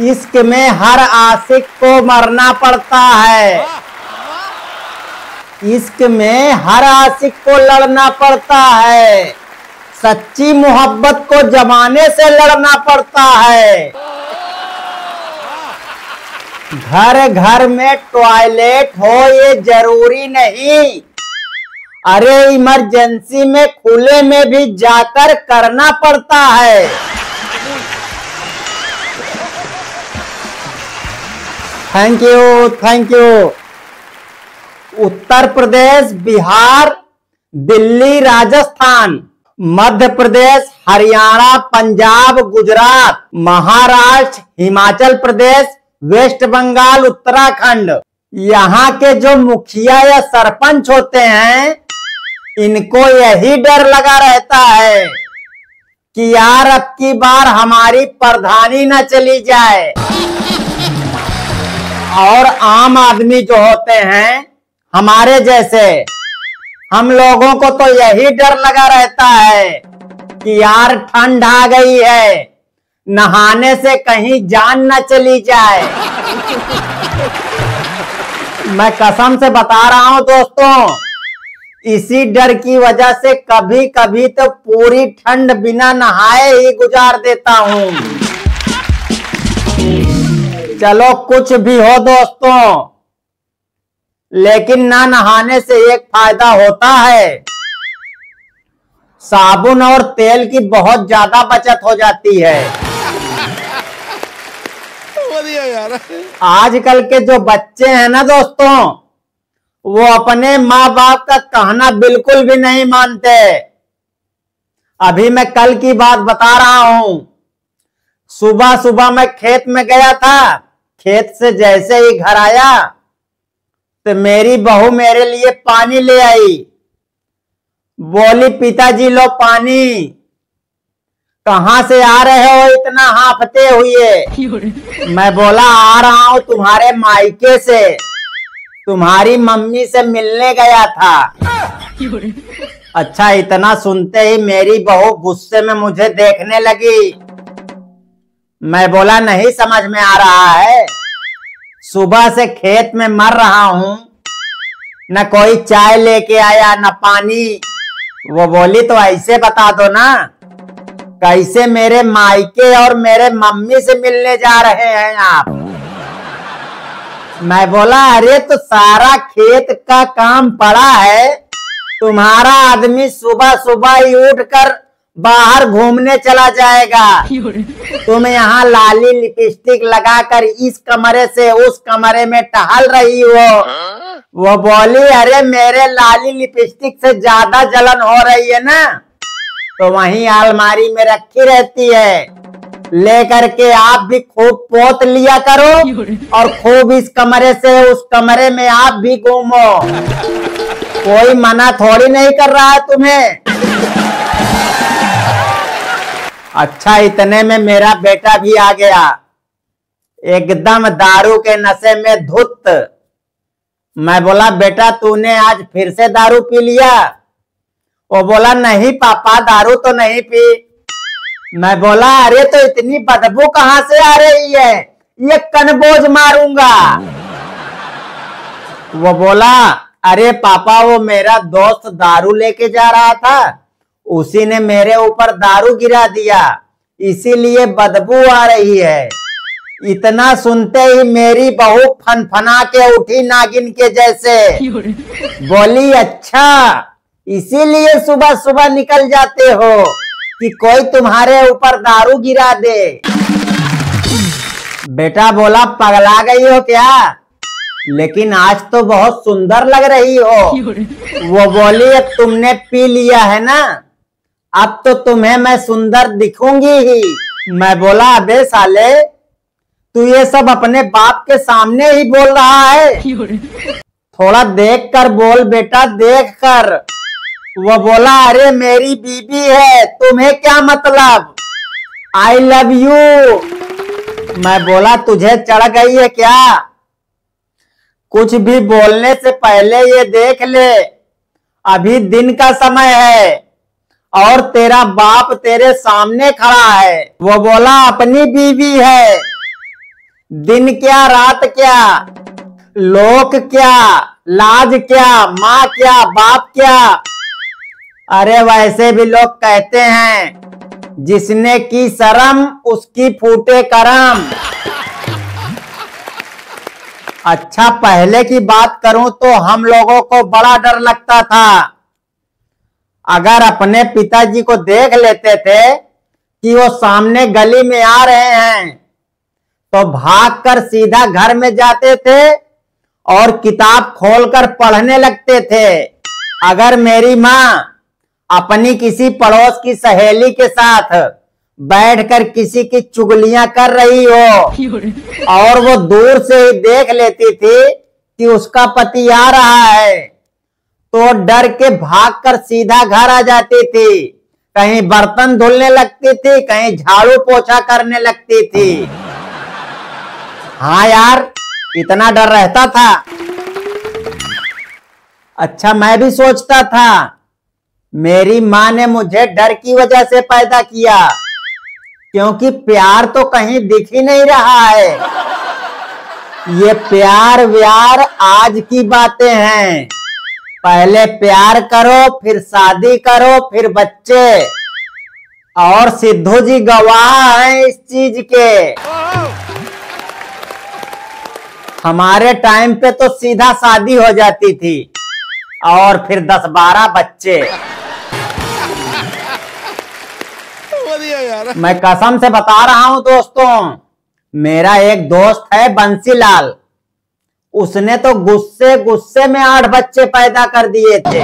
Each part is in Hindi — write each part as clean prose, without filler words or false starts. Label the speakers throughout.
Speaker 1: इश्क में हर आशिक को मरना पड़ता है। इश्क में हर आशिक को लड़ना पड़ता है। सच्ची मोहब्बत को जमाने से लड़ना पड़ता है। घर घर में टॉयलेट हो ये जरूरी नहीं। अरे इमरजेंसी में खुले में भी जाकर करना पड़ता है। Thank you, thank you. Uttar Pradesh, Bihar, Delhi, Rajasthan, Madhya Pradesh, Haryana, Punjab, Gujarat, Maharashtra, Himachal Pradesh, west Bengal, Uttarakhand, यहाँ के जो मुखिया या सरपंच होते हैं, इनको यही डर लगा रहता है कि यार अब की बार हमारी प्रधानी न चली जाए। और आम आदमी जो होते हैं हमारे जैसे, हम लोगों को तो यही डर लगा रहता है कि यार ठंड आ गई है, नहाने से कहीं जान न चली जाए। मैं कसम से बता रहा हूं दोस्तों, इसी डर की वजह से कभी कभी तो पूरी ठंड बिना नहाए ही गुजार देता हूं। चलो कुछ भी हो दोस्तों, लेकिन ना नहाने से एक फायदा होता है, साबुन और तेल की बहुत ज्यादा बचत हो जाती है।
Speaker 2: यार
Speaker 1: आजकल के जो बच्चे हैं ना दोस्तों, वो अपने माँ बाप का कहना बिल्कुल भी नहीं मानते। अभी मैं कल की बात बता रहा हूं। सुबह सुबह मैं खेत में गया था। खेत से जैसे ही घर आया तो मेरी बहू मेरे लिए पानी ले आई। बोली, पिताजी लो पानी। कहां से आ रहे हो इतना हांफते हुए? मैं बोला, आ रहा हूं तुम्हारे मायके से, तुम्हारी मम्मी से मिलने गया था। अच्छा, इतना सुनते ही मेरी बहू गुस्से में मुझे देखने लगी। मैं बोला, नहीं समझ में आ रहा है, सुबह से खेत में मर रहा हूं, न कोई चाय लेके आया न पानी। वो बोली, तो ऐसे बता दो ना, कैसे मेरे मायके और मेरे मम्मी से मिलने जा रहे हैं आप? मैं बोला, अरे तो सारा खेत का काम पड़ा है, तुम्हारा आदमी सुबह सुबह ही उठ कर बाहर घूमने चला जाएगा, तुम यहाँ लाली लिपस्टिक लगाकर इस कमरे से उस कमरे में टहल रही हो। वो बोली, अरे मेरे लाली लिपस्टिक से ज्यादा जलन हो रही है ना, तो वहीं अलमारी में रखी रहती है, लेकर के आप भी खूब पोत लिया करो और खूब इस कमरे से उस कमरे में आप भी घूमो। कोई मना थोड़ी नहीं कर रहा है तुम्हें। अच्छा, इतने में मेरा बेटा भी आ गया, एकदम दारू के नशे में धुत। मैं बोला, बेटा तूने आज फिर से दारू पी लिया? वो बोला, नहीं पापा, दारू तो नहीं पी। मैं बोला, अरे तो इतनी बदबू कहां से आ रही है, ये कनबोज मारूंगा। वो बोला, अरे पापा, वो मेरा दोस्त दारू लेके जा रहा था, उसी ने मेरे ऊपर दारू गिरा दिया, इसीलिए बदबू आ रही है। इतना सुनते ही मेरी बहू फनफना के उठी नागिन के जैसे। बोली, अच्छा इसीलिए सुबह सुबह निकल जाते हो कि कोई तुम्हारे ऊपर दारू गिरा दे। बेटा बोला, पगला गई हो क्या? लेकिन आज तो बहुत सुंदर लग रही हो। वो बोली, अब तुमने पी लिया है ना, अब तो तुम्हें मैं सुंदर दिखूंगी ही। मैं बोला, अबे साले, तू ये सब अपने बाप के सामने ही बोल रहा है, थोड़ा देख कर बोल बेटा, देख कर। वो बोला, अरे मेरी बीबी है, तुम्हें क्या मतलब, आई लव यू। मैं बोला, तुझे चढ़ गई है क्या? कुछ भी बोलने से पहले ये देख ले, अभी दिन का समय है और तेरा बाप तेरे सामने खड़ा है। वो बोला, अपनी बीवी है, दिन क्या रात क्या, लोक क्या, लाज क्या, माँ क्या, बाप क्या। अरे वैसे भी लोग कहते हैं जिसने की शर्म उसकी फूटे करम। अच्छा पहले की बात करूं तो हम लोगों को बड़ा डर लगता था। अगर अपने पिताजी को देख लेते थे कि वो सामने गली में आ रहे हैं तो भागकर सीधा घर में जाते थे और किताब खोलकर पढ़ने लगते थे। अगर मेरी माँ अपनी किसी पड़ोस की सहेली के साथ बैठकर किसी की चुगलियां कर रही हो और वो दूर से ही देख लेती थी कि उसका पति आ रहा है तो डर के भागकर सीधा घर आ जाती थी। कहीं बर्तन धुलने लगती थी, कहीं झाड़ू पोछा करने लगती थी। हाँ यार, इतना डर रहता था। अच्छा मैं भी सोचता था मेरी माँ ने मुझे डर की वजह से पैदा किया, क्योंकि प्यार तो कहीं दिख ही नहीं रहा है। ये प्यार व्यार आज की बातें हैं। पहले प्यार करो, फिर शादी करो, फिर बच्चे। और सिद्धू जी गवाह हैं इस चीज के। हमारे टाइम पे तो सीधा शादी हो जाती थी और फिर 10-12 बच्चे। मैं कसम से बता रहा हूं दोस्तों, मेरा एक दोस्त है बंसीलाल, उसने तो गुस्से गुस्से में 8 बच्चे पैदा कर दिए थे।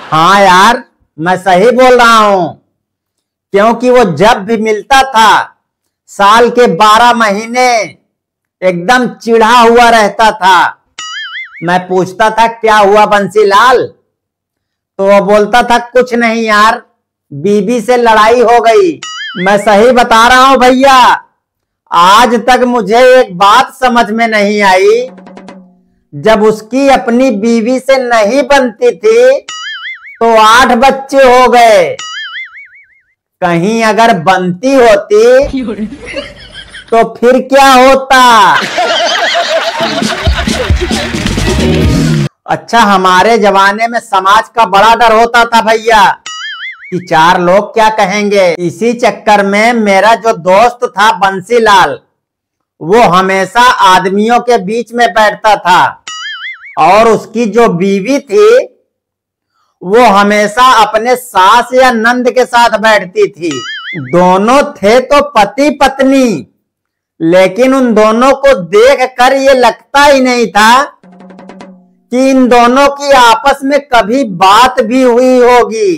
Speaker 1: हाँ यार, मैं सही बोल रहा हूं, क्योंकि वो जब भी मिलता था साल के 12 महीने एकदम चिढ़ा हुआ रहता था। मैं पूछता था क्या हुआ बंसीलाल, तो वो बोलता था कुछ नहीं यार, बीबी से लड़ाई हो गई। मैं सही बता रहा हूं भैया, आज तक मुझे एक बात समझ में नहीं आई, जब उसकी अपनी बीवी से नहीं बनती थी तो 8 बच्चे हो गए। कहीं अगर बनती होती तो फिर क्या होता। अच्छा हमारे जमाने में समाज का बड़ा डर होता था भैया कि 4 लोग क्या कहेंगे। इसी चक्कर में मेरा जो दोस्त था बंसीलाल, वो हमेशा आदमियों के बीच में बैठता था और उसकी जो बीवी थी वो हमेशा अपने सास या नंद के साथ बैठती थी। दोनों थे तो पति पत्नी, लेकिन उन दोनों को देख कर ये लगता ही नहीं था कि इन दोनों की आपस में कभी बात भी हुई होगी।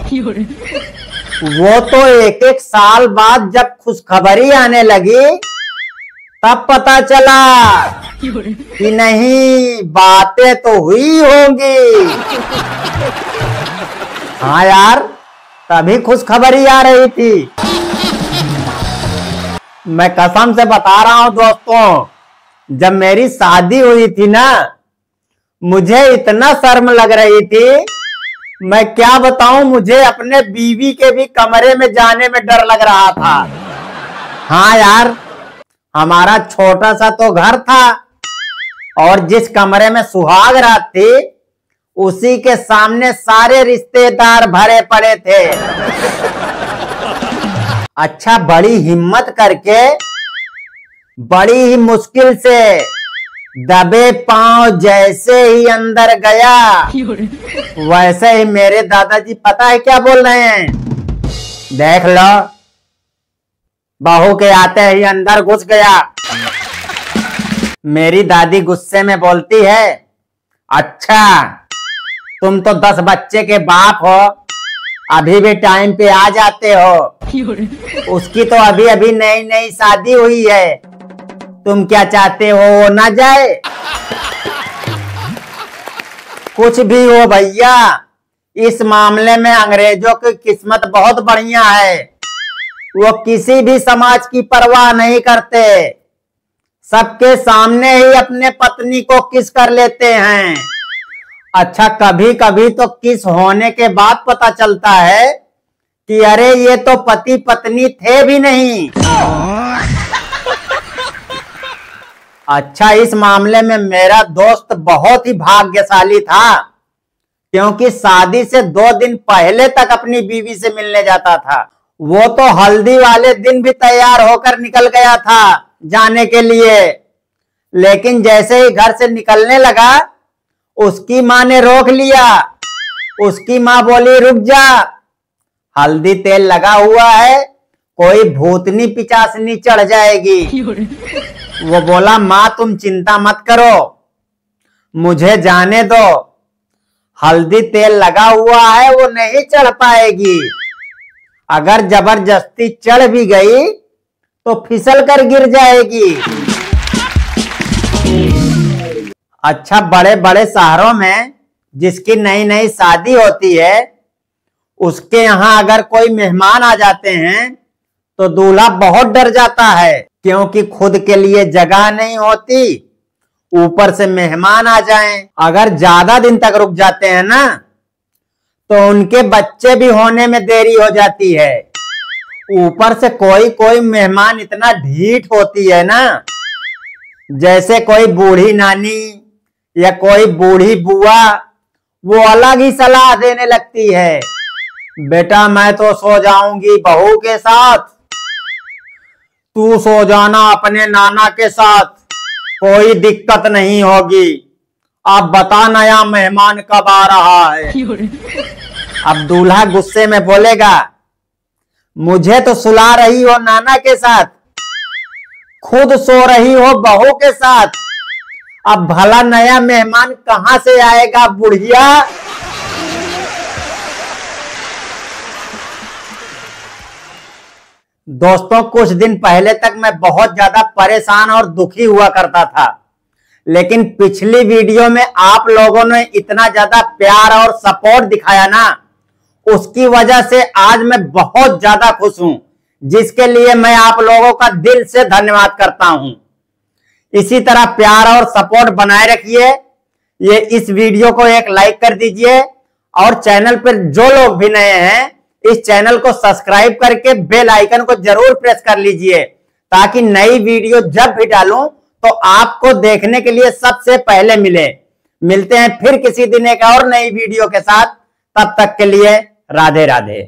Speaker 1: वो तो एक साल बाद जब खुशखबरी आने लगी तब पता चला कि नहीं, बातें तो हुई होंगी। हाँ यार, तभी खुशखबरी आ रही थी। मैं कसम से बता रहा हूं दोस्तों, जब मेरी शादी हुई थी ना, मुझे इतना शर्म लग रही थी, मैं क्या बताऊं, मुझे अपने बीवी के भी कमरे में जाने में डर लग रहा था। हाँ यार, हमारा छोटा सा तो घर था और जिस कमरे में सुहाग रात थी उसी के सामने सारे रिश्तेदार भरे पड़े थे। अच्छा बड़ी हिम्मत करके बड़ी ही मुश्किल से दबे पांव जैसे ही अंदर गया, वैसे ही मेरे दादाजी पता है क्या बोल रहे हैं, देख लो बहू के आते ही अंदर घुस गया। मेरी दादी गुस्से में बोलती है, अच्छा तुम तो 10 बच्चे के बाप हो, अभी भी टाइम पे आ जाते हो। उसकी तो अभी अभी नई नई शादी हुई है, तुम क्या चाहते हो वो ना जाए। कुछ भी हो भैया, इस मामले में अंग्रेजों की किस्मत बहुत बढ़िया है। वो किसी भी समाज की परवाह नहीं करते, सबके सामने ही अपने पत्नी को किस कर लेते हैं। अच्छा कभी कभी तो किस होने के बाद पता चलता है कि अरे ये तो पति पत्नी थे भी नहीं। अच्छा, इस मामले में मेरा दोस्त बहुत ही भाग्यशाली था, क्योंकि शादी से 2 दिन पहले तक अपनी बीवी से मिलने जाता था। वो तो हल्दी वाले दिन भी तैयार होकर निकल गया था जाने के लिए, लेकिन जैसे ही घर से निकलने लगा उसकी माँ ने रोक लिया। उसकी माँ बोली, रुक जा, हल्दी तेल लगा हुआ है, कोई भूतनी पिचासनी चढ़ जाएगी। वो बोला, माँ तुम चिंता मत करो, मुझे जाने दो, हल्दी तेल लगा हुआ है, वो नहीं चढ़ पाएगी। अगर जबरदस्ती चढ़ भी गई तो फिसल कर गिर जाएगी। अच्छा, बड़े बड़े शहरों में जिसकी नई नई शादी होती है, उसके यहाँ अगर कोई मेहमान आ जाते हैं तो दूल्हा बहुत डर जाता है, क्योंकि खुद के लिए जगह नहीं होती, ऊपर से मेहमान आ जाएं। अगर ज्यादा दिन तक रुक जाते हैं ना तो उनके बच्चे भी होने में देरी हो जाती है। ऊपर से कोई कोई मेहमान इतना ढीठ होती है ना, जैसे कोई बूढ़ी नानी या कोई बूढ़ी बुआ, वो अलग ही सलाह देने लगती है, बेटा मैं तो सो जाऊंगी बहू के साथ, तू सो जाना अपने नाना के साथ, कोई दिक्कत नहीं होगी। अब बता नया मेहमान कब आ रहा है। अब दूल्हा गुस्से में बोलेगा, मुझे तो सुला रही हो नाना के साथ, खुद सो रही हो बहू के साथ, अब भला नया मेहमान कहां से आएगा बुढ़िया। दोस्तों, कुछ दिन पहले तक मैं बहुत ज्यादा परेशान और दुखी हुआ करता था, लेकिन पिछली वीडियो में आप लोगों ने इतना ज्यादा प्यार और सपोर्ट दिखाया ना, उसकी वजह से आज मैं बहुत ज्यादा खुश हूं, जिसके लिए मैं आप लोगों का दिल से धन्यवाद करता हूं। इसी तरह प्यार और सपोर्ट बनाए रखिए। ये इस वीडियो को एक लाइक कर दीजिए, और चैनल पर जो लोग भी नए हैं इस चैनल को सब्सक्राइब करके बेल आइकन को जरूर प्रेस कर लीजिए, ताकि नई वीडियो जब भी डालूं तो आपको देखने के लिए सबसे पहले मिले। मिलते हैं फिर किसी दिन एक और नई वीडियो के साथ, तब तक के लिए राधे राधे।